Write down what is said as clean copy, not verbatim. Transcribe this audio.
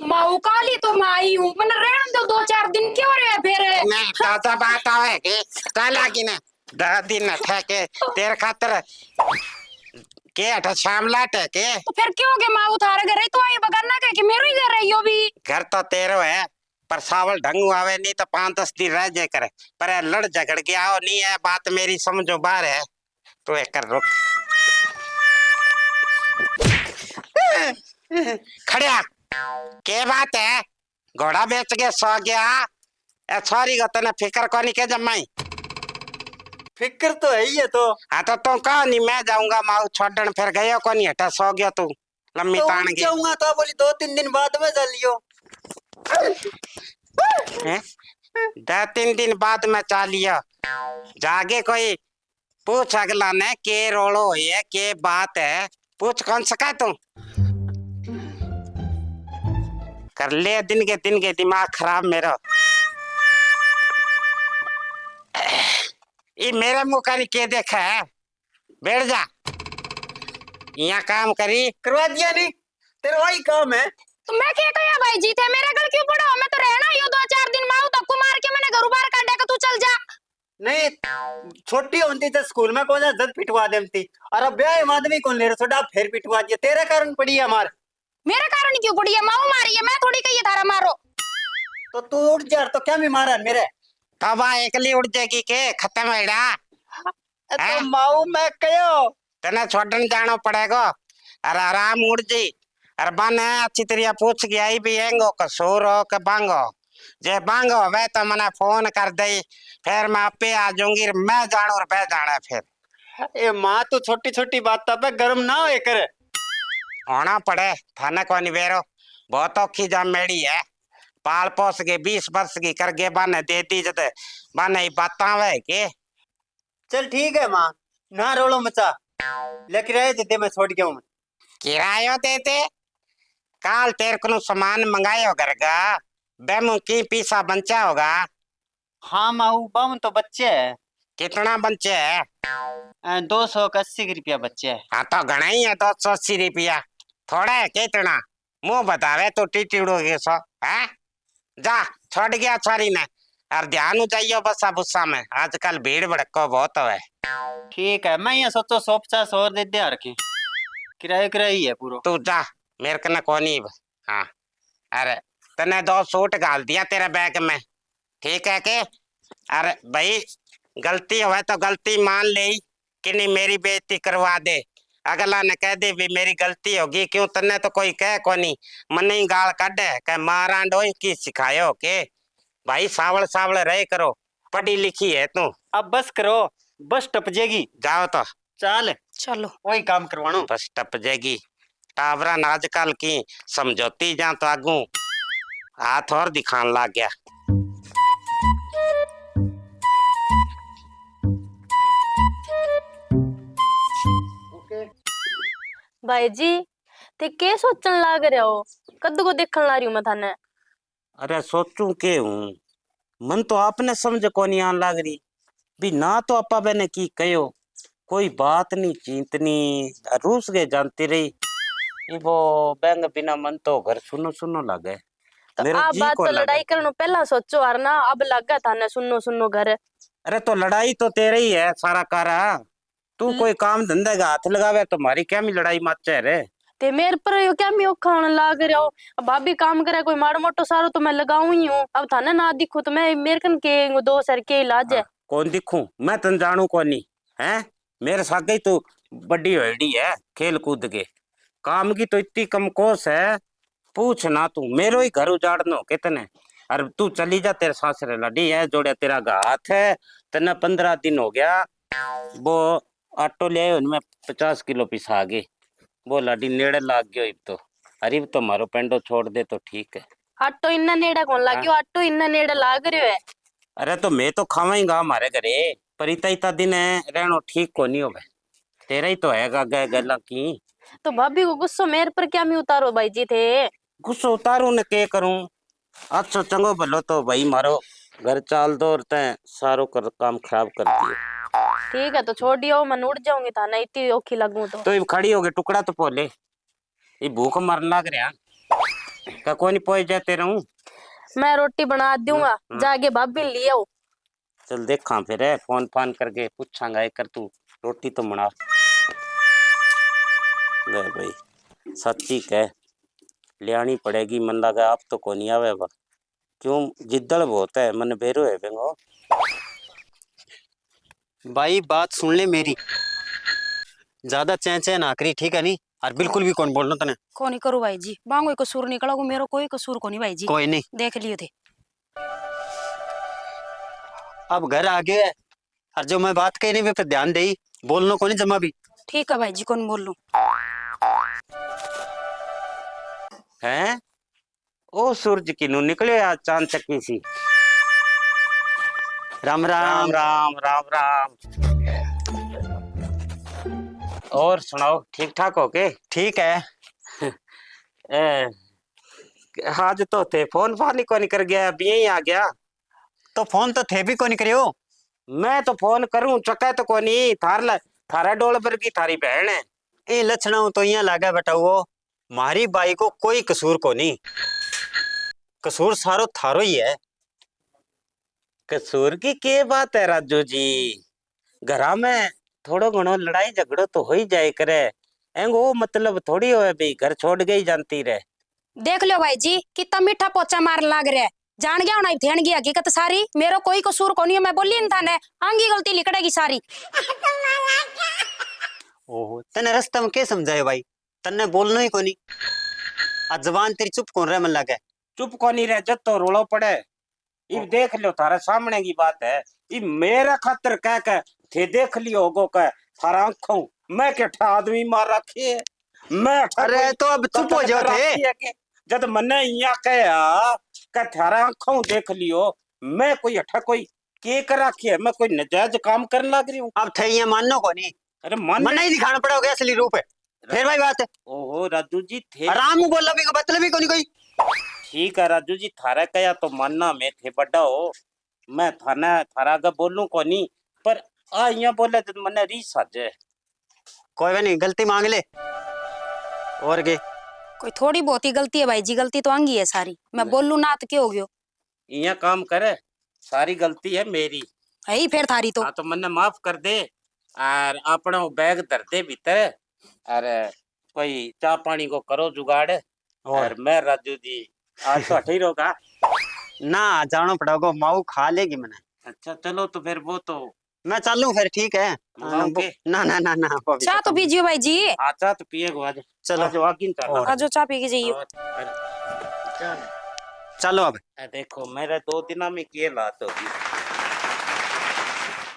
माऊ काली तो मैं आई हूँ, मैंने रहने दो 2-4 दिन क्यों रहे फिर। नहीं ताजा बात आवे कि कल आगी ने 10 दिन ठहके तेरे खातर के अठ शामला ठहके। तो फिर क्यों के माऊ थारे घर ही तो आई बगाना कह के मेरो ही घर रही हो भी। घर तो तेरो है पर सावल ढंग आवे नहीं तो 5-10 दिन रह जाए करे, पर लड़ झगड़ के आओ नहीं है, बात मेरी समझो बाहर है तो एक कर रुक खड़िया के बात है, घोड़ा बेच के सो गया ए छोरी को तने फिक्र कोनी के जमाई। फिक्र तो है ही है तो। हाँ तो तू कहो नहीं मैं जाऊंगा माऊ छोड़न, फिर गयो कोनी हटा सो गया तू लम्बी तो तान के जाऊंगा तो बोली 2-3 दिन बाद में चलियो। 2-3 दिन बाद में चालियो जागे कोई पूछ अगला ने के रोलो है के बात है पूछ कौन सका तू कर ले दिन के दिमाग खराब मेरा। ये मेरे मुंह का नहीं के देखा है, बैठ जा यहाँ काम करी करवा दिया नहीं तेरा वही काम है। तो मैं क्या कहा भाई जी थे मेरे घर क्यों पड़ा, मैं तो रहना ही हूँ 2-4 दिन, माऊ तक को मार के मैंने घर बाहर काट देगा, तू चल जा। नहीं छोटी होती तो स्कूल में कौन जद पिटवा देती और अब ब्याह आदमी कौन ले रहा छोटा फिर पिटवा दिया तेरे कारण पड़ी है हमार। मेरे कारण क्यों पड़ी है, माऊ मारी है, मैं थोड़ी कही थारा मारो। तो तू उठ जा तो क्या भी मारा मेरे। तब एकली उड़ जाएगी के खत्म है तो माऊ मैं कहो तना छोड़न जानो पड़ेगा अरे आराम उड़ जी अरे बन अच्छी तरह पूछ के आई भी एंगो कसूर हो के बांगो जे बांगो वे तो मना फोन कर दे फिर मैं आपे आ जाऊंगी मैं जानो और बह जाना फिर। ए माँ तू छोटी छोटी बात पे गर्म ना हो करे होना पड़े थाने को निवेरो बहुत औखी जाम मेड़ी है पाल पोस के 20 वर्ष की करके बन देती जते बन बात वे के। चल ठीक है माँ ना रोलो मचा लेके रहे थे मैं छोड़ के हूँ किरायो देते काल तेरे को सामान मंगायो घर का बेमू की पीसा बंचा होगा। हाँ माऊ बाम तो बच्चे है कितना बंचे है 280 रुपया बच्चे है। हाँ तो घना ही है 280 रुपया थोड़ा है कितना मुंह बतावे तो टीटीड़ोगे सो है जा छोड़ गया छोरी ने और ध्यान चाहिए बसा बुस्सा में आजकल भीड़ भड़को बहुत है। ठीक है मैं ये सोचो 150 और दे दे रखी किराए किराए ही है पूरा। तू जा मेरे को कोनी हाँ अरे तने 2 सूट गाल दिया तेरे बैग में ठीक है के अरे भाई गलती हो तो गलती मान ले कि नहीं मेरी बेइज्जती करवा दे अगला ने कह दे भी मेरी गलती होगी क्यों तने तो कोई कह कोनी मन ही गाल काटे कह मारा डो की सिखायो के भाई सावल सावल रहे करो पढ़ी लिखी है तू अब बस करो बस टप जाएगी जाओ तो चल चलो वही काम करवानो बस टप जाएगी टावरा आजकल की समझौती जा तो आगू हाथ और दिखान लग गया। भाई जी ते के सोचन लाग रहे हो कद को देखन ला रही हूं मैं थाने। अरे सोचू के हूँ मन तो आपने समझ को नहीं आन लग रही भी ना तो अपा मैंने की कहो कोई बात नहीं चींतनी रूस गए जानती रही ये वो बैंग बिना मन तो घर सुनो सुनो लगे तो मेरा आप जी बात को तो लगे। लड़ाई करनो पहला सोचो यार ना अब लगा थाने सुनो सुनो घर। अरे तो लड़ाई तो तेरे ही है सारा कारा तू कोई काम धंधे का हाथ लगावे तो हमारी क्या मी लड़ाई मत रे ते मेरे पर यो क्या मी औखा होने लाग रहे हो। अब भाभी काम करे कोई माड़ो मोटो सारो तो मैं लगाऊं ही हूं अब थाने ना दिखो तो मैं मेरे कन के 2 सर के इलाज है। कौन दिखूं मैं तन जानू कोनी है मेरे साथ ही तो बड़ी होड़ी है खेल कूद के काम की तो इतनी कम कोस है पूछ ना तू मेरो ही घर उजाड़नो कितने अरे तू चली जा तेरे सासरे लड़ी है जोड़े तेरा हाथ है तने 15 दिन हो गया वो ऑटो ले उनमें 50 किलो पिसा गए वो लड़ी नेड़े लाग गयो इब तो अरे तो मारो पेंडो छोड़ दे तो ठीक है। आटो इन्ना नेड़ा कौन लाग्यो आटो इन्ना नेड़ा लाग रहे है। अरे तो मैं तो खावाईगा हमारे घरे पर इतना दिन रहनो ठीक को नहीं हो तेरा ही तो है गला की। तो भाभी को गुस्सो मेरे पर क्या मी उतारो भाई जी थे गुस्सो उतारू ने के करूं अच्छा चंगो भलो तो भाई मारो घर चाल दो और तय सारो कर काम खराब कर दियो। ठीक है तो छोड़ दियो, मैं उड़ जाऊंगी थाने इतनी औखी लगूं तो ये खड़ी हो गई टुकड़ा तो पोले, ये भूख मरने लग रहा का कोई नहीं पहुंच जाते रहूं। मैं रोटी बना दूंगा, जाके भाभी ले आओ। चल देखा फिर है, फोन फान करके पूछांगा एक कर तू रोटी तो बना ले भाई। सच्ची कह लियानी पड़ेगी, मन लगा आप तो को नहीं आवे बा, क्यों जिद्दड़ बहुत है मन बेरो है बेंगो। भाई बात सुन ले मेरी, ज्यादा चै चै ना करी, ठीक है नहीं? और बिल्कुल भी कौन बोलना तने। कोनी करू भाई जी, बांगो कसूर निकला को मेरो कोई कसूर को नहीं भाई जी। कोई नहीं, देख लियो थे। अब घर आ गया है, और जो मैं बात कही नहीं वे पे ध्यान दे, बोलना को नहीं जमा भी। ठीक है भाई जी, कौन बोल लूं। हैं ओ सूरज की नु निकले आज चांद चक्की सी। राम राम राम। राम राम राम। और सुनाओ ठीक ठाक हो के? ठीक है। ए, आज तो थे फोन फान ही कोनी कर गया, अभी यही आ गया। तो फोन तो थे भी को नहीं करियो। मैं तो फोन करूं चक्का तो कोनी, थारा डोल पर की थारी बहन है। ए लक्षणा तो यहाँ लागा बेटा, वो मारी बाई को कोई कसूर को नहीं, कसूर सारो थारो ही है। कसूर की के बात है राजू जी, घरा में थोड़ो घणो लड़ाई झगड़ो तो हो ही जाए करे, एंगो मतलब थोड़ी होए भाई घर छोड़ गई जानती रहे। देख लो भाई जी कितना मीठा पोचा मार लाग रहा है, जान गया ना ध्यान गया हकीकत सारी, मेरो कोई कसूर को नहीं है, मैं बोली न थाने आंगी गलती लिकड़ेगी सारी। ओहो तने रास्ता में के समझाए भाई, तन्ने बोलना ही को नहीं, आज जबान तेरी चुप कौन रहा मन लगे। चुप कोनी रह जब तो रोलो पड़े, इब देख लो थारा सामने की बात है, इब मेरा खातर कह के थे देख लियो होगो कह थारा आंखों मैं के ठा आदमी मार रखी है, मैं अरे तो अब चुप हो जाओ थे। जब मने यहाँ कहा का थारा आंखों देख लियो, मैं कोई अठा कोई के कर रखी है, मैं कोई नजायज काम करने लग रही हूँ। अब थे ये माननो को नहीं, अरे मन मन ही दिखाना पड़ोगे असली रूप है, फिर भाई बात है। ओहो राजू जी थे आराम बोला भी को मतलब भी को नहीं कोई। ठीक है राजू जी, थारा कया तो मानना मैं थे बड़ा हो, मैं थारा का बोलूं को नहीं, पर आ यहाँ बोले तो मने रीस आ जाए। कोई भी नहीं, गलती मांग ले और के। कोई थोड़ी बहुत ही गलती है भाई जी, गलती तो आंगी है सारी, मैं बोलूं ना तो क्या हो गयो। यहाँ काम करे, सारी गलती है मेरी है ही फिर थारी तो। हाँ तो मन्ने माफ कर दे, और अपना बैग धर दे भीतर, और कोई चाय पानी को करो जुगाड़, और मैं राजू जी आज तो हटे ही रोगा ना जानो पड़ोगो, माऊ खा लेगी मने। अच्छा चलो तो फिर वो तो मैं चलूं फिर, ठीक है। मंगाओगे? ना ना ना ना चाह तो पीजियो भाई जी। आचा तो पिएगो आज, चलो। आज वाकिंग चलो। आजो चाह पी के जाइयो। और- चलो अब। देखो मेरे 2 दिन में ये लात होगी।